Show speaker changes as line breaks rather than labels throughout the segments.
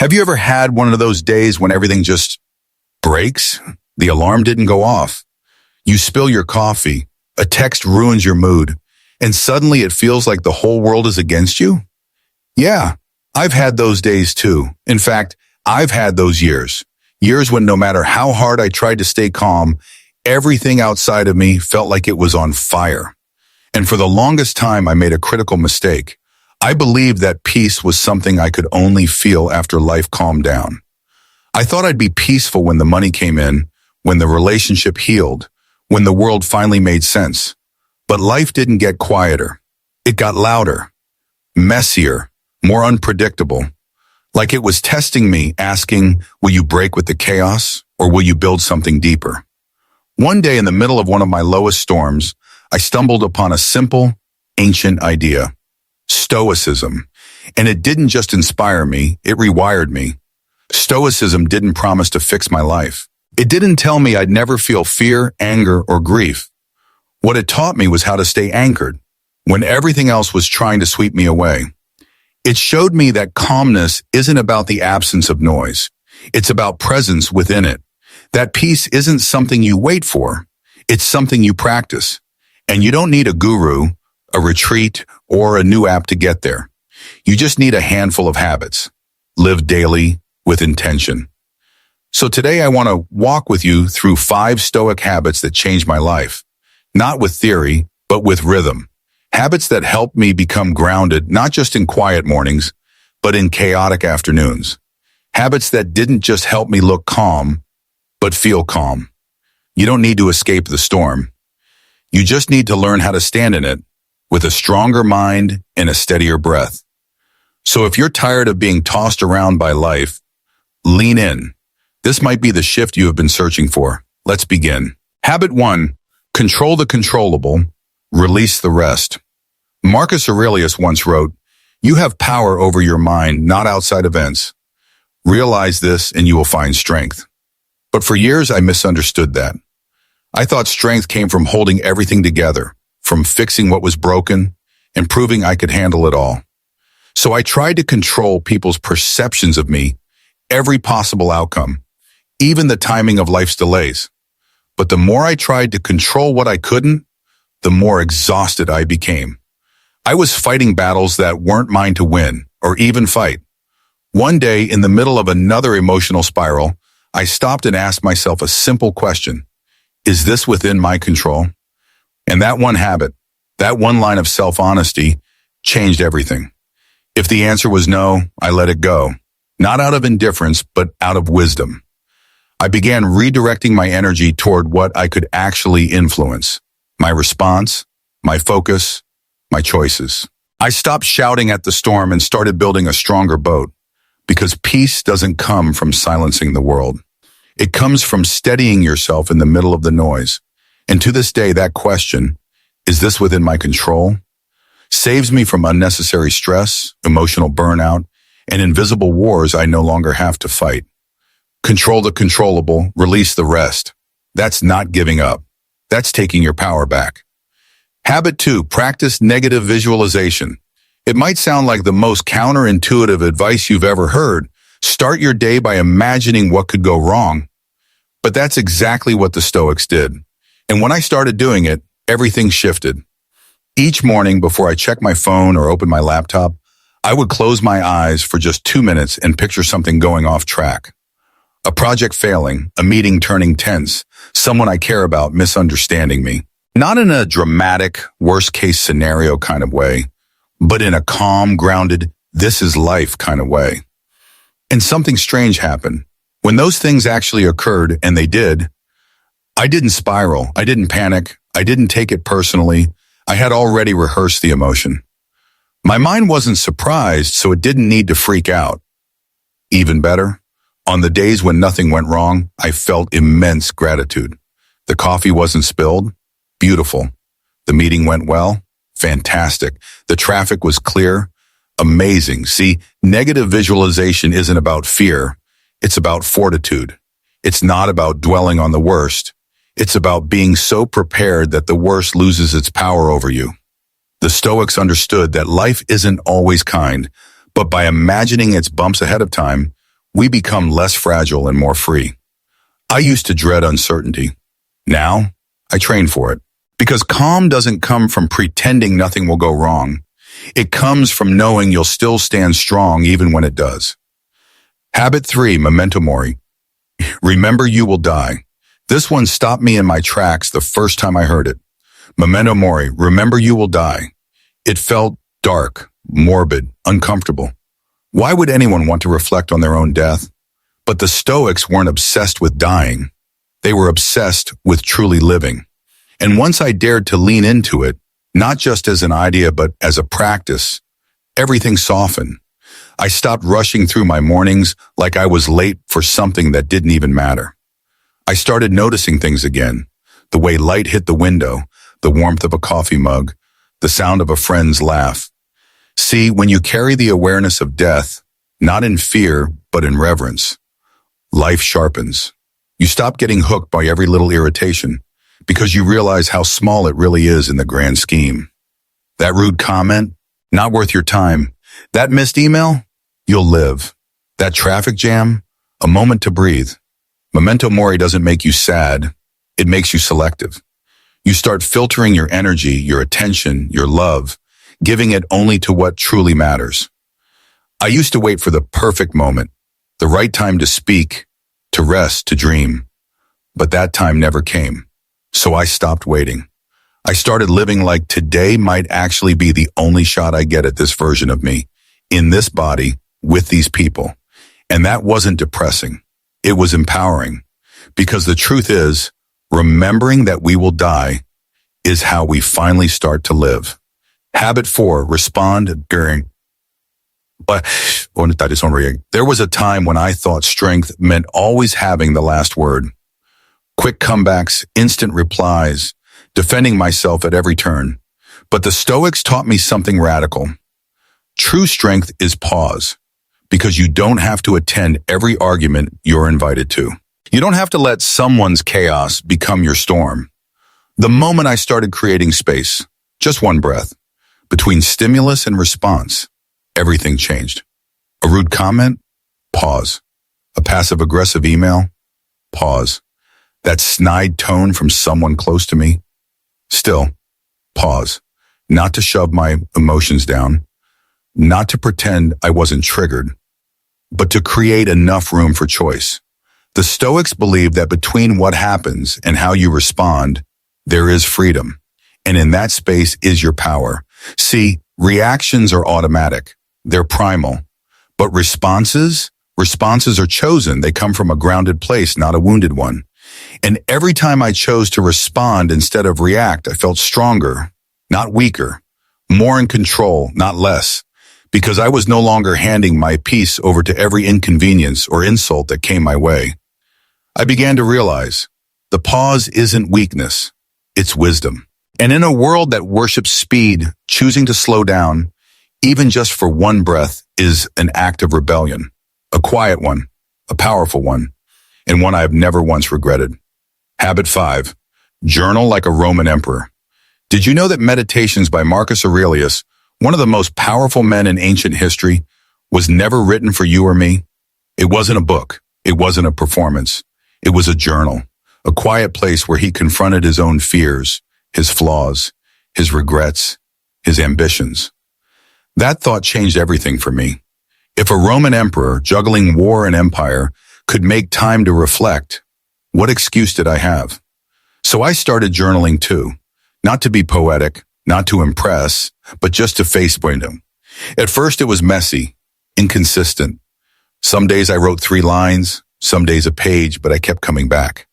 Have you ever had one of those days when everything just breaks? The alarm didn't go off. You spill your coffee, a text ruins your mood, and suddenly it feels like the whole world is against you? Yeah, I've had those days too. In fact, I've had those years. Years when no matter how hard I tried to stay calm, everything outside of me felt like it was on fire. And for the longest time, I made a critical mistake. I believed that peace was something I could only feel after life calmed down. I thought I'd be peaceful when the money came in, when the relationship healed, when the world finally made sense. But life didn't get quieter. It got louder, messier, more unpredictable. Like it was testing me, asking, will you break with the chaos or will you build something deeper? One day in the middle of one of my lowest storms, I stumbled upon a simple, ancient idea. Stoicism. And it didn't just inspire me, it rewired me. Stoicism didn't promise to fix my life. It didn't tell me I'd never feel fear, anger, or grief. What it taught me was how to stay anchored when everything else was trying to sweep me away. It showed me that calmness isn't about the absence of noise. It's about presence within it. That peace isn't something you wait for. It's something you practice. And you don't need a guru, a retreat, or a new app to get there. You just need a handful of habits. Live daily with intention. So today I want to walk with you through 5 Stoic habits that changed my life. Not with theory, but with rhythm. Habits that help me become grounded, not just in quiet mornings, but in chaotic afternoons. Habits that didn't just help me look calm, but feel calm. You don't need to escape the storm. You just need to learn how to stand in it with a stronger mind and a steadier breath. So if you're tired of being tossed around by life, lean in. This might be the shift you have been searching for. Let's begin. Habit 1, control the controllable, release the rest. Marcus Aurelius once wrote, "You have power over your mind, not outside events. Realize this and you will find strength." But for years, I misunderstood that. I thought strength came from holding everything together, from fixing what was broken and proving I could handle it all. So I tried to control people's perceptions of me, every possible outcome, even the timing of life's delays. But the more I tried to control what I couldn't, the more exhausted I became. I was fighting battles that weren't mine to win or even fight. One day, in the middle of another emotional spiral, I stopped and asked myself a simple question. Is this within my control? And that one habit, that one line of self-honesty, changed everything. If the answer was no, I let it go. Not out of indifference, but out of wisdom. I began redirecting my energy toward what I could actually influence. My response, my focus, my choices. I stopped shouting at the storm and started building a stronger boat. Because peace doesn't come from silencing the world. It comes from steadying yourself in the middle of the noise. And to this day, that question, is this within my control, saves me from unnecessary stress, emotional burnout, and invisible wars I no longer have to fight. Control the controllable, release the rest. That's not giving up. That's taking your power back. Habit 2, practice negative visualization. It might sound like the most counterintuitive advice you've ever heard. Start your day by imagining what could go wrong. But that's exactly what the Stoics did. And when I started doing it, everything shifted. Each morning before I checked my phone or opened my laptop, I would close my eyes for just 2 minutes and picture something going off track. A project failing, a meeting turning tense, someone I care about misunderstanding me. Not in a dramatic, worst-case scenario kind of way, but in a calm, grounded, this is life kind of way. And something strange happened. When those things actually occurred, and they did, I didn't spiral, I didn't panic, I didn't take it personally. I had already rehearsed the emotion. My mind wasn't surprised, so it didn't need to freak out. Even better, on the days when nothing went wrong, I felt immense gratitude. The coffee wasn't spilled, beautiful. The meeting went well, fantastic. The traffic was clear, amazing. See, negative visualization isn't about fear. It's about fortitude. It's not about dwelling on the worst. It's about being so prepared that the worst loses its power over you. The Stoics understood that life isn't always kind, but by imagining its bumps ahead of time, we become less fragile and more free. I used to dread uncertainty. Now, I train for it. Because calm doesn't come from pretending nothing will go wrong. It comes from knowing you'll still stand strong even when it does. Habit 3, memento mori. Remember you will die. This one stopped me in my tracks the first time I heard it. Memento mori, remember you will die. It felt dark, morbid, uncomfortable. Why would anyone want to reflect on their own death? But the Stoics weren't obsessed with dying. They were obsessed with truly living. And once I dared to lean into it, not just as an idea but as a practice, everything softened. I stopped rushing through my mornings like I was late for something that didn't even matter. I started noticing things again, the way light hit the window, the warmth of a coffee mug, the sound of a friend's laugh. See, when you carry the awareness of death, not in fear but in reverence, life sharpens. You stop getting hooked by every little irritation because you realize how small it really is in the grand scheme. That rude comment, not worth your time. That missed email, you'll live. That traffic jam, a moment to breathe. Memento mori doesn't make you sad, it makes you selective. You start filtering your energy, your attention, your love, giving it only to what truly matters. I used to wait for the perfect moment, the right time to speak, to rest, to dream. But that time never came. So I stopped waiting. I started living like today might actually be the only shot I get at this version of me, in this body, with these people. And that wasn't depressing. It was empowering. Because the truth is, remembering that we will die is how we finally start to live. Habit 4, respond during. There was a time when I thought strength meant always having the last word. Quick comebacks, instant replies, defending myself at every turn. But the Stoics taught me something radical. True strength is pause, because you don't have to attend every argument you're invited to. You don't have to let someone's chaos become your storm. The moment I started creating space, just one breath, between stimulus and response, everything changed. A rude comment? Pause. A passive-aggressive email? Pause. That snide tone from someone close to me? Still, pause. Not to shove my emotions down, not to pretend I wasn't triggered, but to create enough room for choice. The Stoics believe that between what happens and how you respond, there is freedom. And in that space is your power. See, reactions are automatic. They're primal. But responses are chosen. They come from a grounded place, not a wounded one. And every time I chose to respond instead of react, I felt stronger, not weaker, more in control, not less, because I was no longer handing my peace over to every inconvenience or insult that came my way. I began to realize the pause isn't weakness, it's wisdom. And in a world that worships speed, choosing to slow down, even just for one breath, is an act of rebellion, a quiet one, a powerful one, and one I have never once regretted. Habit 5, journal like a Roman emperor. Did you know that Meditations by Marcus Aurelius, one of the most powerful men in ancient history, was never written for you or me? It wasn't a book. It wasn't a performance. It was a journal, a quiet place where he confronted his own fears, his flaws, his regrets, his ambitions. That thought changed everything for me. If a Roman emperor juggling war and empire could make time to reflect, what excuse did I have? So I started journaling too, not to be poetic, not to impress, but just to face them. At first it was messy, inconsistent. Some days I wrote 3 lines, some days a page, but I kept coming back.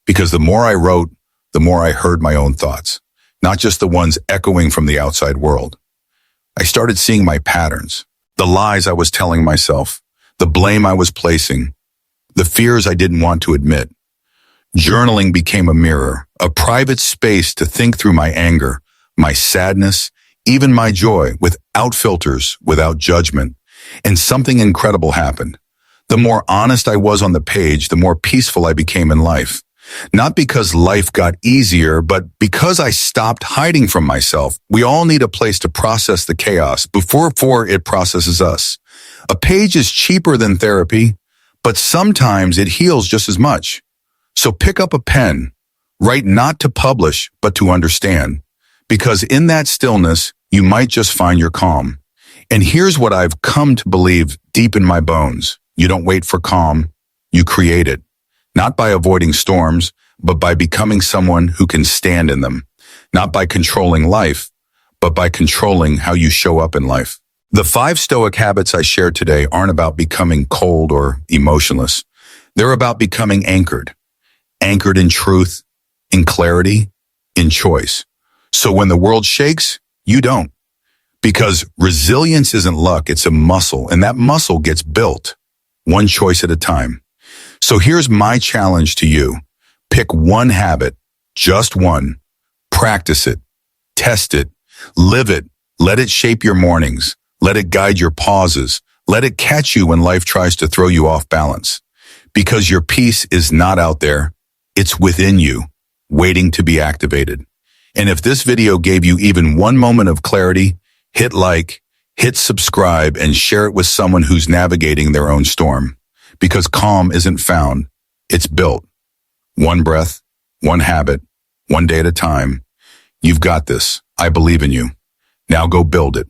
Because the more I wrote, the more I heard my own thoughts, not just the ones echoing from the outside world. I started seeing my patterns, the lies I was telling myself, the blame I was placing, the fears I didn't want to admit. Journaling became a mirror, a private space to think through my anger, my sadness, even my joy, without filters, without judgment. And something incredible happened. The more honest I was on the page, the more peaceful I became in life. Not because life got easier, but because I stopped hiding from myself. We all need a place to process the chaos before it processes us. A page is cheaper than therapy, but sometimes it heals just as much. So pick up a pen, write not to publish, but to understand, because in that stillness, you might just find your calm. And here's what I've come to believe deep in my bones. You don't wait for calm, you create it. Not by avoiding storms, but by becoming someone who can stand in them. Not by controlling life, but by controlling how you show up in life. The 5 Stoic habits I shared today aren't about becoming cold or emotionless. They're about becoming anchored. Anchored in truth, in clarity, in choice. So when the world shakes, you don't. Because resilience isn't luck, it's a muscle, and that muscle gets built, one choice at a time. So here's my challenge to you. Pick one habit, just one. Practice it, test it, live it, let it shape your mornings, let it guide your pauses, let it catch you when life tries to throw you off balance. Because your peace is not out there, it's within you, waiting to be activated. And if this video gave you even one moment of clarity, hit like, hit subscribe, and share it with someone who's navigating their own storm. Because calm isn't found, it's built. One breath, one habit, one day at a time. You've got this. I believe in you. Now go build it.